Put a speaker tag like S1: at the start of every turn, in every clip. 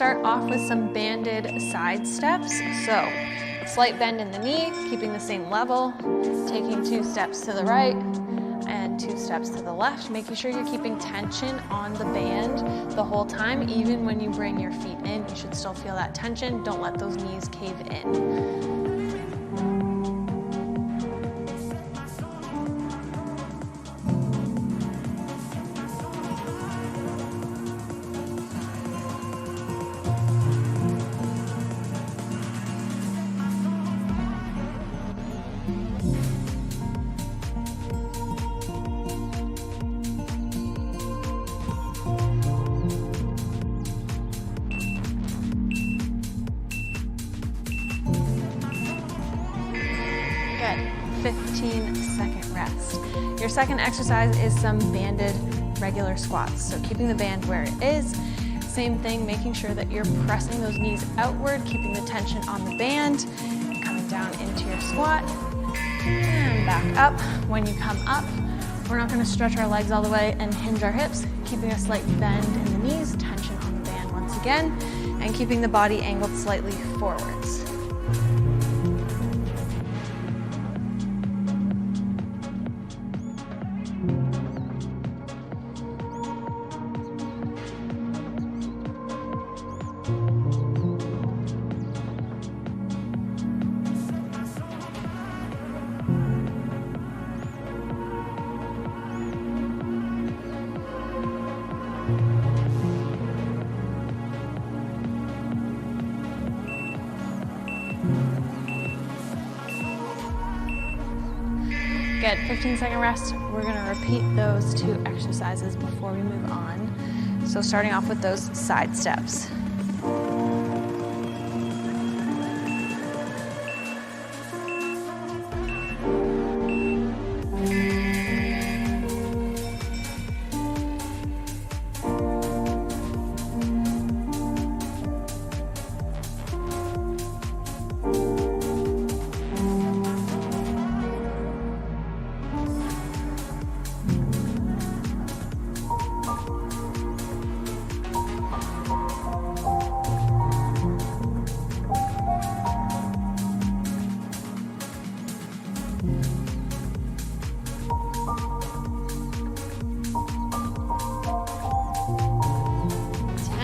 S1: Start off with some banded side steps. So slight bend in the knee, keeping the same level, taking 2 steps to the right and 2 steps to the left, making sure you're keeping tension on the band the whole time. Even when you bring your feet in, you should still feel that tension. Don't let those knees cave in. Good. 15-second rest. Your second exercise is some banded regular squats. So keeping the band where it is. Same thing, making sure that you're pressing those knees outward, keeping the tension on the band, coming down into your squat, and back up. When you come up, we're not going to stretch our legs all the way and hinge our hips, keeping a slight bend in the knees, tension on the band once again, and keeping the body angled slightly forwards. Good, 15-second rest. We're gonna repeat those 2 exercises before we move on. So starting off with those side steps.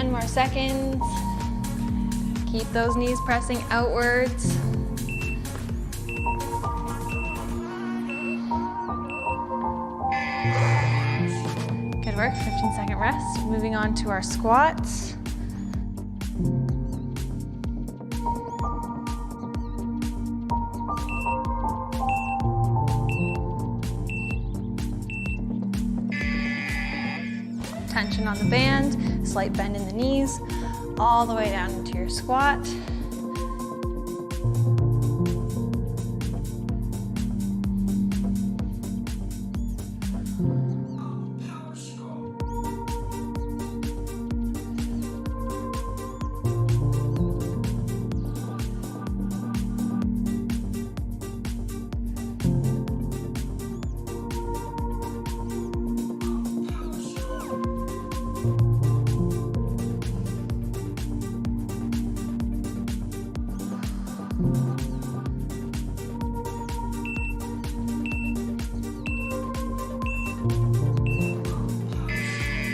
S1: More seconds. Keep those knees pressing outwards. Good work, 15-second rest. Moving on to our squats. Tension on the band, slight bend in the knees, all the way down into your squat.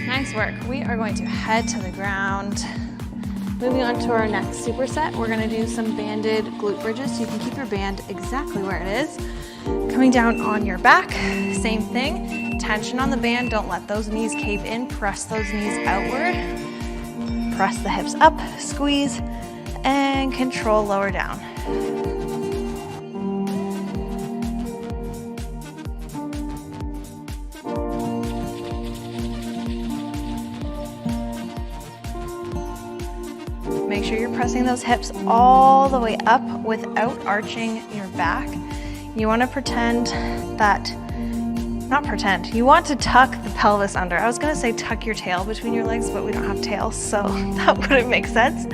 S1: Nice work. We are going to head to the ground. Moving on to our next superset, we're gonna do some banded glute bridges. So you can keep your band exactly where it is. Coming down on your back, same thing. Tension on the band, don't let those knees cave in. Press those knees outward. Press the hips up, squeeze, and control lower down. Make sure you're pressing those hips all the way up without arching your back. You want to pretend that, not pretend, you want to tuck the pelvis under. I was going to say tuck your tail between your legs, but we don't have tails, so that wouldn't make sense.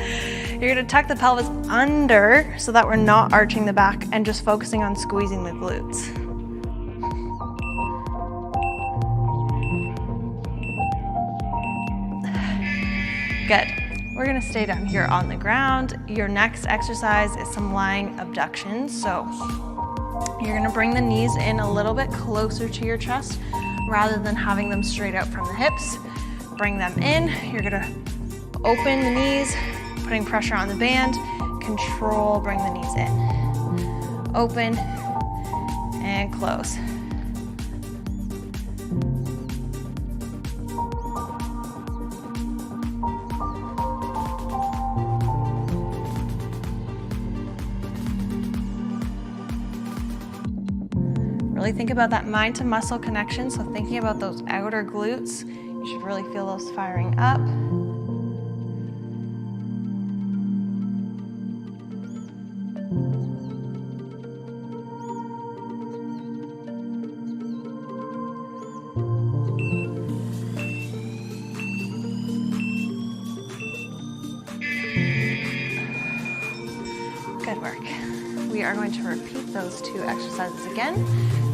S1: You're going to tuck the pelvis under so that we're not arching the back and just focusing on squeezing the glutes. Good. We're gonna stay down here on the ground. Your next exercise is some lying abductions. So you're gonna bring the knees in a little bit closer to your chest rather than having them straight out from the hips. Bring them in. You're gonna open the knees, putting pressure on the band. Control, bring the knees in. Open and close. Really think about that mind to muscle connection. So thinking about those outer glutes, you should really feel those firing up. Good work. We are going to repeat those two exercises again.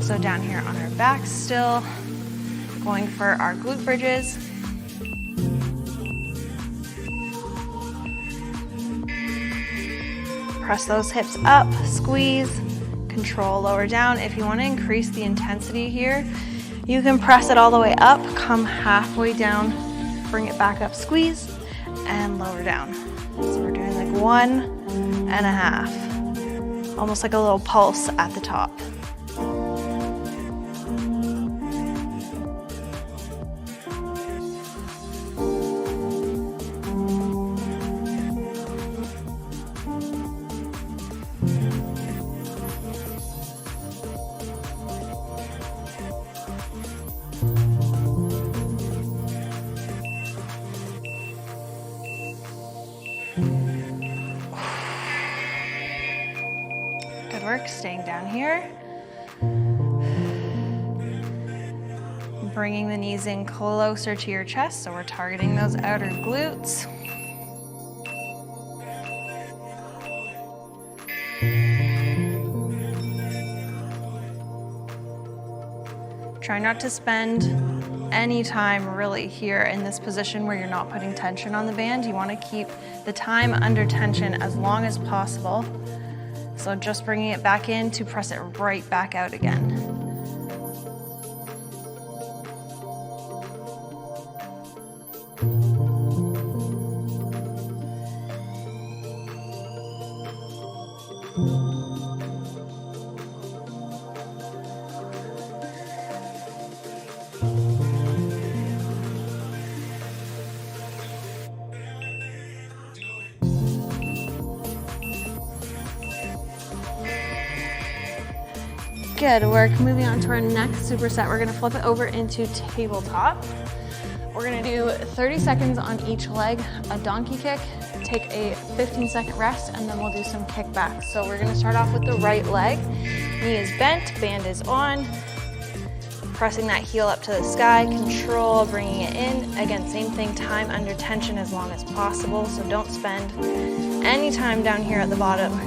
S1: So down here on our back still, going for our glute bridges. Press those hips up, squeeze, control, lower down. If you want to increase the intensity here, you can press it all the way up, come halfway down, bring it back up, squeeze, and lower down. So we're doing like 1.5, almost like a little pulse at the top. Good work, staying down here. Bringing the knees in closer to your chest, so we're targeting those outer glutes. Try not to spend any time really here in this position where you're not putting tension on the band. You want to keep the time under tension as long as possible. So just bringing it back in to press it right back out again. Good work. Moving on to our next superset, we're gonna flip it over into tabletop. We're gonna do 30 seconds on each leg, a donkey kick, take a 15-second rest, and then we'll do some kickbacks. So we're gonna start off with the right leg. Knee is bent, band is on. Pressing that heel up to the sky, control, bringing it in. Again, same thing, time under tension as long as possible. So don't spend any time down here at the bottom.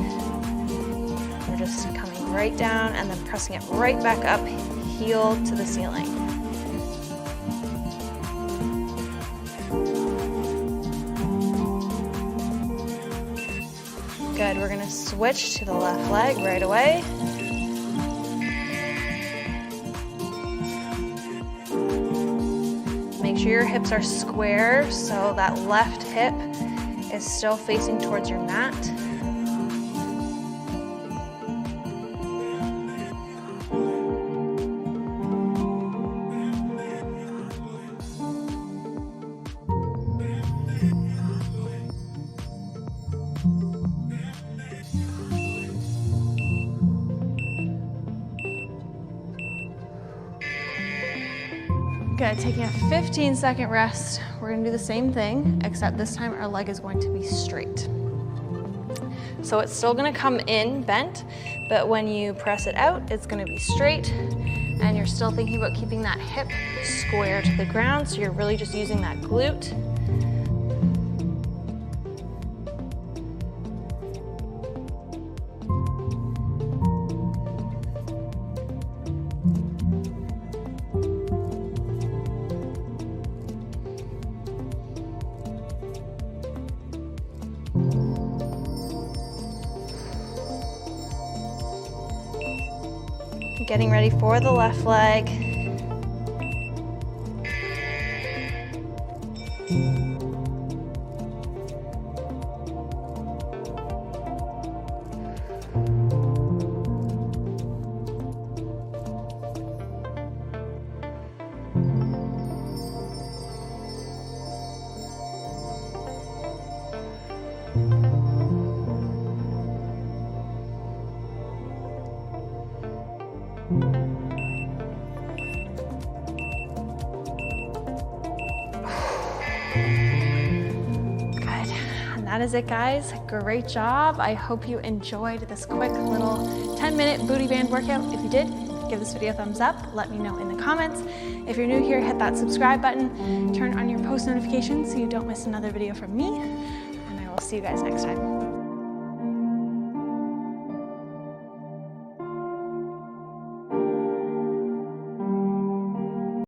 S1: We're just coming right down and then pressing it right back up, heel to the ceiling. Good, we're gonna switch to the left leg right away. Make sure your hips are square so that left hip is still facing towards your mat. Good, taking a 15-second rest. We're gonna do the same thing, except this time our leg is going to be straight. So it's still gonna come in bent, but when you press it out, it's gonna be straight, and you're still thinking about keeping that hip square to the ground, so you're really just using that glute. Getting ready for the left leg. That is it, guys. Great job. I hope you enjoyed this quick little 10-minute booty band workout. If you did, give this video a thumbs up. Let me know in the comments. If you're new here, hit that subscribe button. Turn on your post notifications so you don't miss another video from me. And I will see you guys next time.